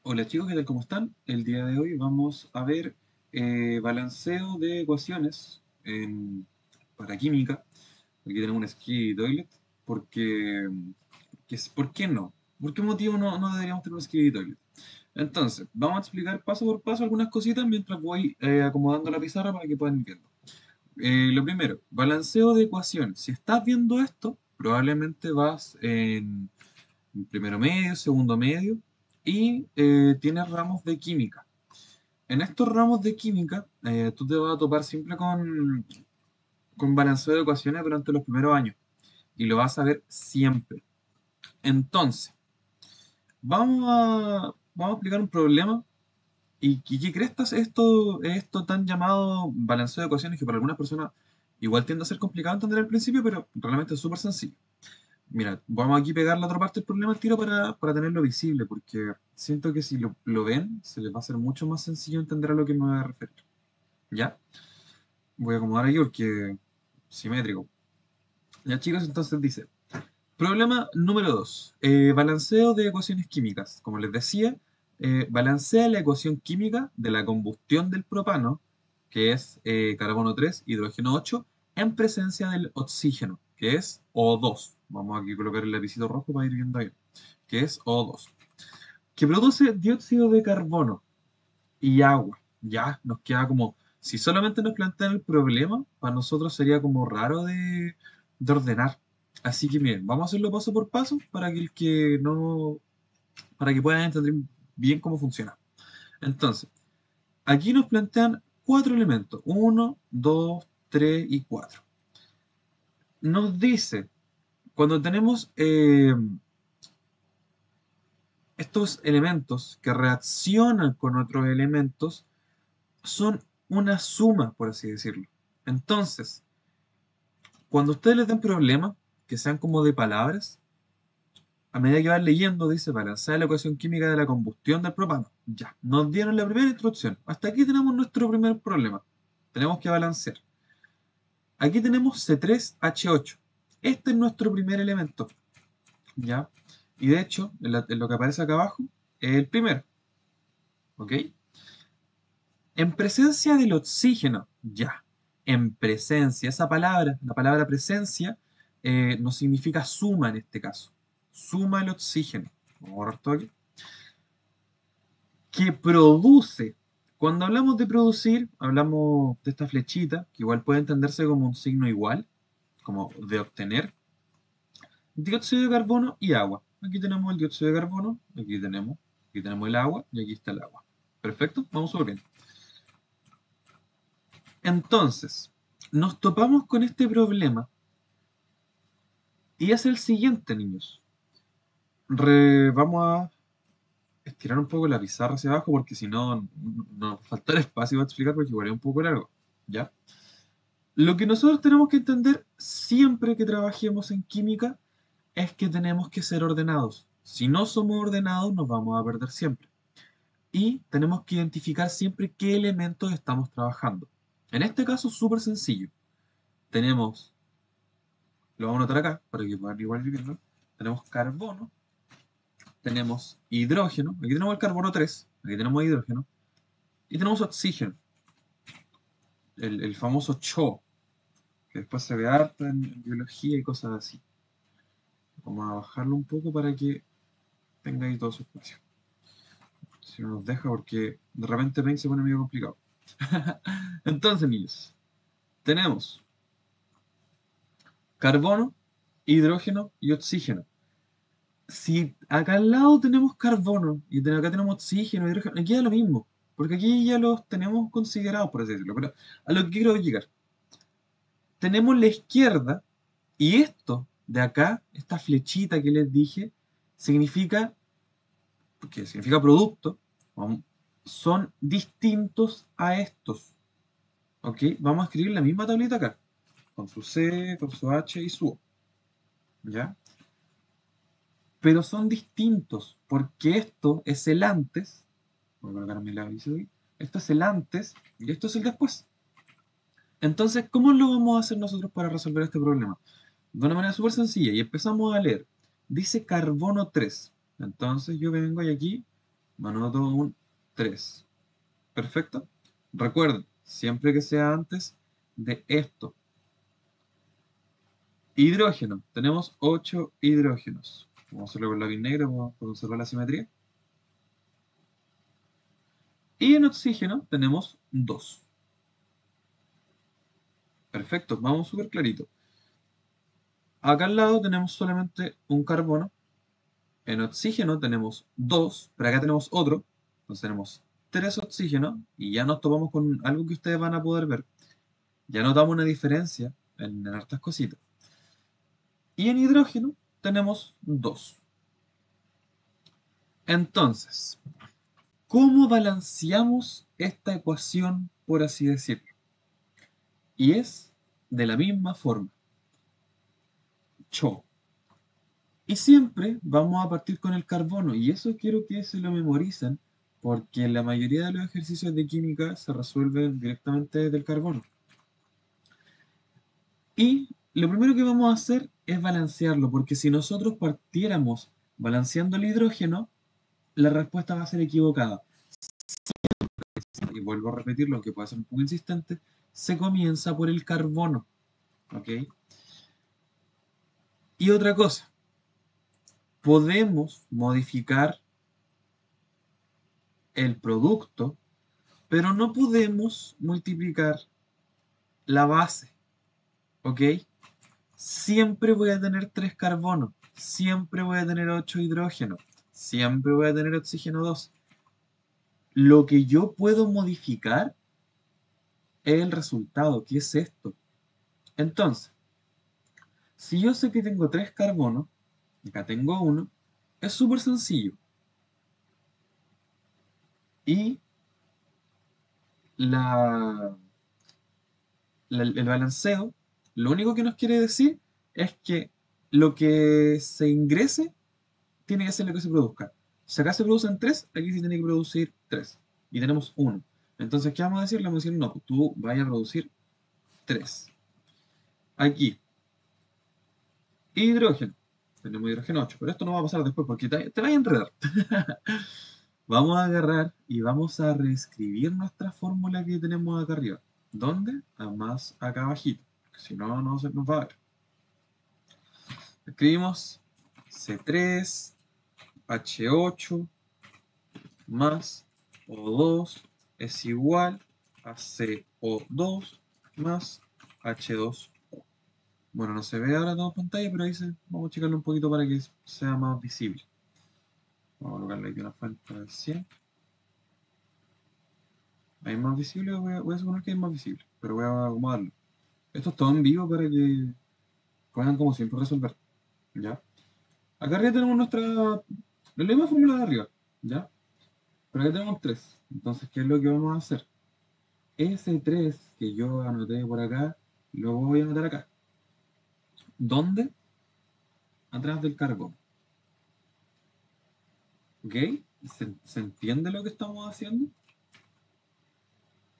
Hola chicos, ¿qué tal? ¿Cómo están? El día de hoy vamos a ver balanceo de ecuaciones para química. Aquí tenemos un Skiddy Toilet, porque, ¿por qué no? ¿Por qué motivo no deberíamos tener un Skiddy Toilet? Entonces, vamos a explicar paso por paso algunas cositas mientras voy acomodando la pizarra para que puedan ir viendo. Lo primero, balanceo de ecuaciones. Si estás viendo esto, probablemente vas en primero medio, segundo medio, y tienes ramos de química. En estos ramos de química, tú te vas a topar siempre con balanceo de ecuaciones durante los primeros años, y lo vas a ver siempre. Entonces, vamos a explicar un problema. ¿Y qué crees esto tan llamado balanceo de ecuaciones que para algunas personas igual tiende a ser complicado entender al principio, pero realmente es súper sencillo? Mira, vamos aquí a pegar la otra parte del problema al tiro para tenerlo visible, porque siento que si lo ven, se les va a hacer mucho más sencillo entender a lo que me voy a referir. ¿Ya? Voy a acomodar aquí porque simétrico. Ya chicos, entonces dice, problema número 2. Balanceo de ecuaciones químicas. Como les decía, balancea la ecuación química de la combustión del propano, que es carbono 3 hidrógeno 8 en presencia del oxígeno, que es O2. Vamos aquí a colocar el lapicito rojo para ir viendo ahí, que es O2, que produce dióxido de carbono y agua. Ya nos queda como, si solamente nos plantean el problema, para nosotros sería como raro de ordenar. Así que miren, vamos a hacerlo paso por paso para que el que no, para que puedan entender bien cómo funciona. Entonces, aquí nos plantean cuatro elementos, uno, 2, 3 y 4. Nos dice, cuando tenemos estos elementos que reaccionan con otros elementos, son una suma, por así decirlo. Entonces, cuando ustedes les den problemas, que sean como de palabras, a medida que van leyendo, dice balancea la ecuación química de la combustión del propano. Ya, nos dieron la primera instrucción. Hasta aquí tenemos nuestro primer problema. Tenemos que balancear. Aquí tenemos C3H8. Este es nuestro primer elemento. ¿Ya? Y de hecho, en lo que aparece acá abajo, es el primero. ¿Ok? En presencia del oxígeno, ya. En presencia, esa palabra, la palabra presencia, no significa suma en este caso. Suma el oxígeno. Vamos a borrar todo aquí. Que produce. Cuando hablamos de producir, hablamos de esta flechita, que igual puede entenderse como un signo igual, como de obtener. Dióxido de carbono y agua. Aquí tenemos el dióxido de carbono, aquí tenemos el agua y aquí está el agua. Perfecto, vamos súper bien. Entonces, nos topamos con este problema y es el siguiente, niños. Vamos a estirar un poco la pizarra hacia abajo porque si no, nos falta el espacio para explicar porque igual es un poco largo. ¿Ya? Lo que nosotros tenemos que entender siempre que trabajemos en química es que tenemos que ser ordenados. Si no somos ordenados, nos vamos a perder siempre. Y tenemos que identificar siempre qué elementos estamos trabajando. En este caso, súper sencillo. Tenemos, lo vamos a anotar acá para que puedan igual vivirlo. Tenemos carbono, tenemos hidrógeno, aquí tenemos el carbono 3, aquí tenemos hidrógeno, y tenemos oxígeno, el famoso CHO, que después se ve harto en biología y cosas así. Vamos a bajarlo un poco para que tenga ahí todo su espacio. Si no nos deja, porque de repente Paint se pone medio complicado. Entonces, niños, tenemos carbono, hidrógeno y oxígeno. Si acá al lado tenemos carbono y acá tenemos oxígeno, hidrógeno, aquí da lo mismo, porque aquí ya los tenemos considerados, por así decirlo. Pero a lo que quiero llegar, tenemos la izquierda y esto de acá, esta flechita que les dije, significa, que significa producto, son distintos a estos. ¿Ok? Vamos a escribir la misma tablita acá, con su C, con su H y su O. ¿Ya? Pero son distintos, porque esto es el antes, voy a colocar mi lápiz ahí, esto es el antes y esto es el después. Entonces, ¿cómo lo vamos a hacer nosotros para resolver este problema? De una manera súper sencilla y empezamos a leer. Dice carbono 3. Entonces yo vengo y aquí me anoto un 3. Perfecto. Recuerden, siempre que sea antes de esto. Hidrógeno. Tenemos 8 hidrógenos. Vamos a hacerlo con lápiz negro para conservar la simetría. Y en oxígeno tenemos 2. Perfecto, vamos súper clarito. Acá al lado tenemos solamente un carbono. En oxígeno tenemos 2, pero acá tenemos otro. Entonces tenemos 3 oxígenos y ya nos topamos con algo que ustedes van a poder ver. Ya notamos una diferencia en hartas cositas. Y en hidrógeno tenemos 2. Entonces, ¿cómo balanceamos esta ecuación, por así decirlo? Y es de la misma forma. Cho. Y siempre vamos a partir con el carbono. Y eso quiero que se lo memoricen, porque la mayoría de los ejercicios de química se resuelven directamente del carbono. Y lo primero que vamos a hacer es balancearlo, porque si nosotros partiéramos balanceando el hidrógeno, la respuesta va a ser equivocada. Y vuelvo a repetirlo, aunque pueda ser un poco insistente, se comienza por el carbono. ¿Ok? Y otra cosa, podemos modificar el producto, pero no podemos multiplicar la base. ¿Ok? Siempre voy a tener 3 carbonos, siempre voy a tener 8 hidrógenos, siempre voy a tener oxígeno 2. Lo que yo puedo modificar es el resultado, que es esto. Entonces, si yo sé que tengo 3 carbonos, acá tengo uno, es súper sencillo. Y la, el balanceo, lo único que nos quiere decir es que lo que se ingrese tiene que ser lo que se produzca. Si acá se producen 3, aquí se tiene que producir 3. Y tenemos uno. Entonces, ¿qué vamos a decir? Le vamos a decir, no, pues tú vayas a producir 3. Aquí, hidrógeno. Tenemos hidrógeno 8, pero esto no va a pasar después porque te vas a enredar. Vamos a agarrar y vamos a reescribir nuestra fórmula que tenemos acá arriba. ¿Dónde? Más acá abajito. Si no, no se nos va a ver. Escribimos C3H8 más O2 es igual a CO2 más H2O. Bueno, no se ve ahora todo en pantalla, pero ahí vamos a checarlo un poquito para que sea más visible. Vamos a colocarle aquí una fuente de 100. Ahí es más visible, voy a suponer que es más visible, pero voy a acomodarlo. Esto es todo en vivo para que puedan, como siempre, resolver. ¿Ya? Acá arriba tenemos la misma fórmula de arriba. ¿Ya? Pero acá tenemos 3. Entonces, ¿qué es lo que vamos a hacer? Ese 3 que yo anoté por acá, lo voy a anotar acá. ¿Dónde? Atrás del carbón. ¿Ok? ¿Se entiende lo que estamos haciendo?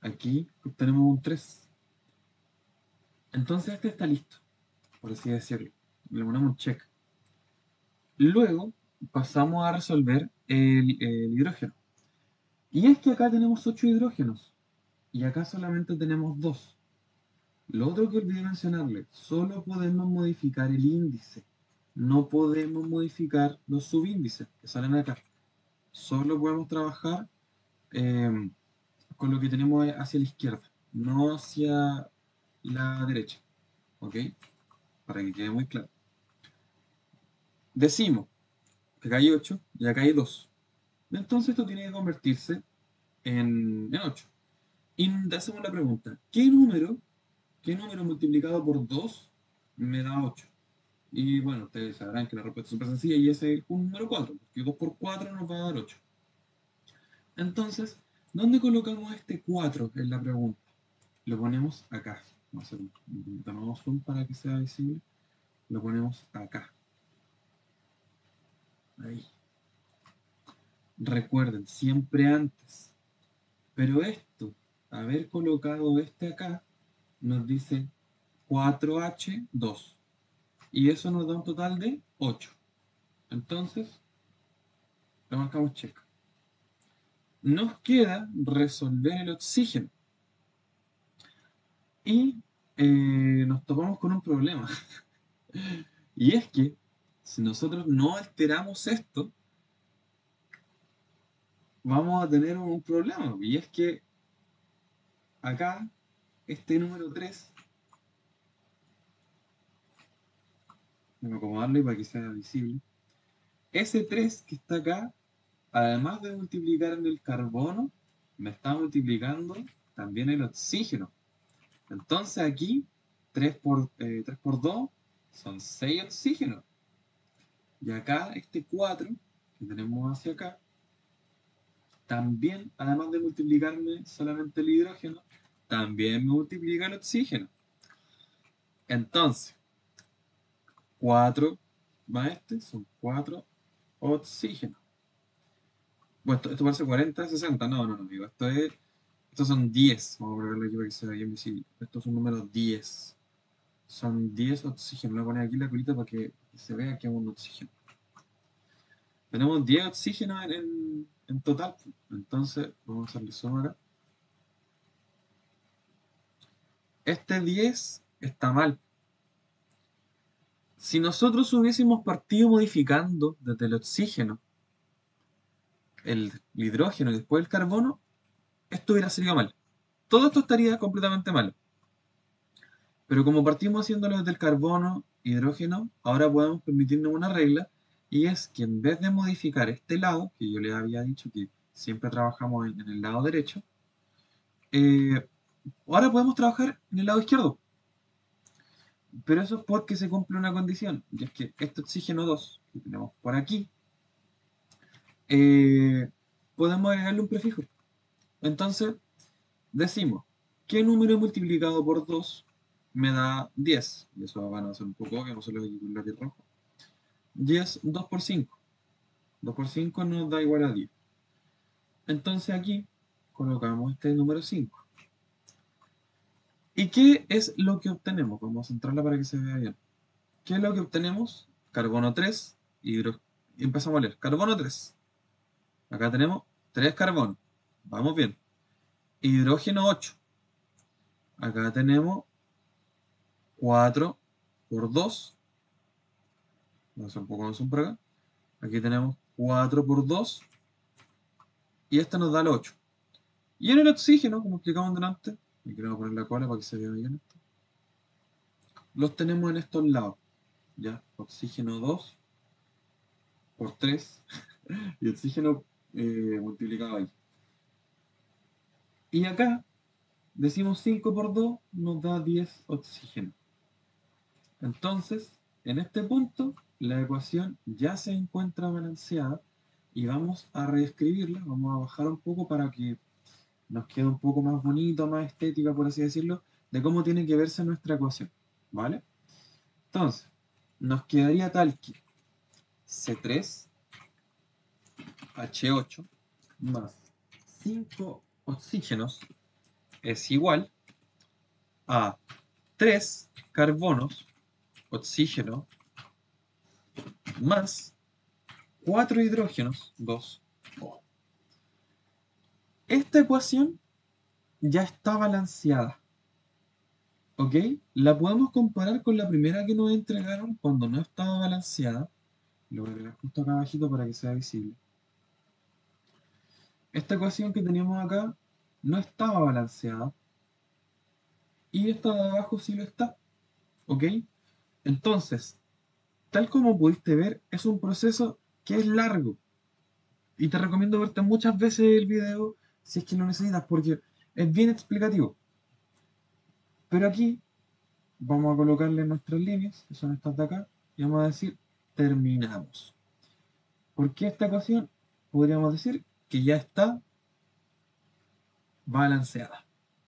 Aquí tenemos un 3. Entonces este está listo, por así decirlo. Le ponemos un check. Luego pasamos a resolver el hidrógeno. Y es que acá tenemos 8 hidrógenos. Y acá solamente tenemos 2. Lo otro que olvidé mencionarle, solo podemos modificar el índice. No podemos modificar los subíndices que salen acá. Solo podemos trabajar eh, con lo que tenemos hacia la izquierda, no hacia la derecha. ¿Ok? Para que quede muy claro. Decimos que acá hay 8 y acá hay 2. Entonces esto tiene que convertirse en 8. Y te hacemos la pregunta, ¿qué número multiplicado por 2 me da 8? Y bueno, ustedes sabrán que la respuesta es súper sencilla y ese es un número 4, porque 2 por 4 nos va a dar 8. Entonces, ¿dónde colocamos este 4 en la pregunta? Lo ponemos acá. Vamos a hacer un nuevo zoom para que sea visible. Lo ponemos acá. Ahí. Recuerden, siempre antes. Pero esto, haber colocado este acá, nos dice 4H2. Y eso nos da un total de 8. Entonces, le marcamos check. nos queda resolver el oxígeno. Y nos topamos con un problema. Y es que si nosotros no alteramos esto, vamos a tener un problema. Y es que acá, este número 3, voy a acomodarlo para que sea visible. Ese 3 que está acá, además de multiplicar en el carbono, me está multiplicando también el oxígeno. Entonces aquí 3 por 2 son 6 oxígenos. Y acá este 4 que tenemos hacia acá, también, además de multiplicarme solamente el hidrógeno, también me multiplica el oxígeno. Entonces, 4 más este son 4 oxígenos. Bueno, esto parece 40, 60. No, no, no, amigo. Estos son 10. Vamos a ponerlo aquí para que se vea visible. Estos son números 10. Son 10 oxígenos. Voy a poner aquí la colita para que se vea que es un oxígeno. Tenemos 10 oxígenos en total. Entonces, vamos a hacerle suma acá. Este 10 está mal. Si nosotros hubiésemos partido modificando desde el oxígeno, el hidrógeno y después el carbono, esto hubiera salido mal. Todo esto estaría completamente mal. Pero como partimos haciéndolo desde el carbono, hidrógeno, ahora podemos permitirnos una regla, y es que en vez de modificar este lado, que yo les había dicho que siempre trabajamos en el lado derecho, eh, ahora podemos trabajar en el lado izquierdo. Pero eso es porque se cumple una condición, y es que este oxígeno 2 que tenemos por aquí, eh, podemos agregarle un prefijo. Entonces, decimos, ¿qué número multiplicado por 2 me da 10? Y eso van a hacer un poco, que no se lo aquí con lápiz rojo. 10, 2 por 5. 2 por 5 nos da igual a 10. Entonces aquí colocamos este número 5. ¿Y qué es lo que obtenemos? Vamos a centrarla para que se vea bien. ¿Qué es lo que obtenemos? Carbono 3, y empezamos a leer. Carbono 3. Acá tenemos 3 carbonos. Vamos bien. Hidrógeno 8. Acá tenemos 4 por 2. Vamos a hacer un poco de zoom por acá. Aquí tenemos 4 por 2. Y este nos da el 8. Y en el oxígeno, como explicamos delante, y queremos poner la cola para que se vea bien esto, los tenemos en estos lados. ¿Ya? Oxígeno 2 por 3 y oxígeno multiplicado ahí. Y acá decimos 5 por 2 nos da 10 oxígeno. Entonces, en este punto, la ecuación ya se encuentra balanceada y vamos a reescribirla, vamos a bajar un poco para que nos quede un poco más bonito, más estética, por así decirlo, de cómo tiene que verse nuestra ecuación, ¿vale? Entonces, nos quedaría tal que C3H8 más 5 oxígenos es igual a 3 carbonos, oxígeno, más 4 hidrógenos, 2. Esta ecuación ya está balanceada, ¿ok? La podemos comparar con la primera que nos entregaron cuando no estaba balanceada. Lo voy a pegar justo acá abajito para que sea visible. Esta ecuación que teníamos acá no estaba balanceada y esta de abajo sí lo está, ¿ok? Entonces, tal como pudiste ver, es un proceso que es largo y te recomiendo verte muchas veces el video si es que lo necesitas porque es bien explicativo. Pero aquí vamos a colocarle nuestras líneas, que son estas de acá, y vamos a decir terminamos. Porque esta ecuación podríamos decir que ya está balanceada.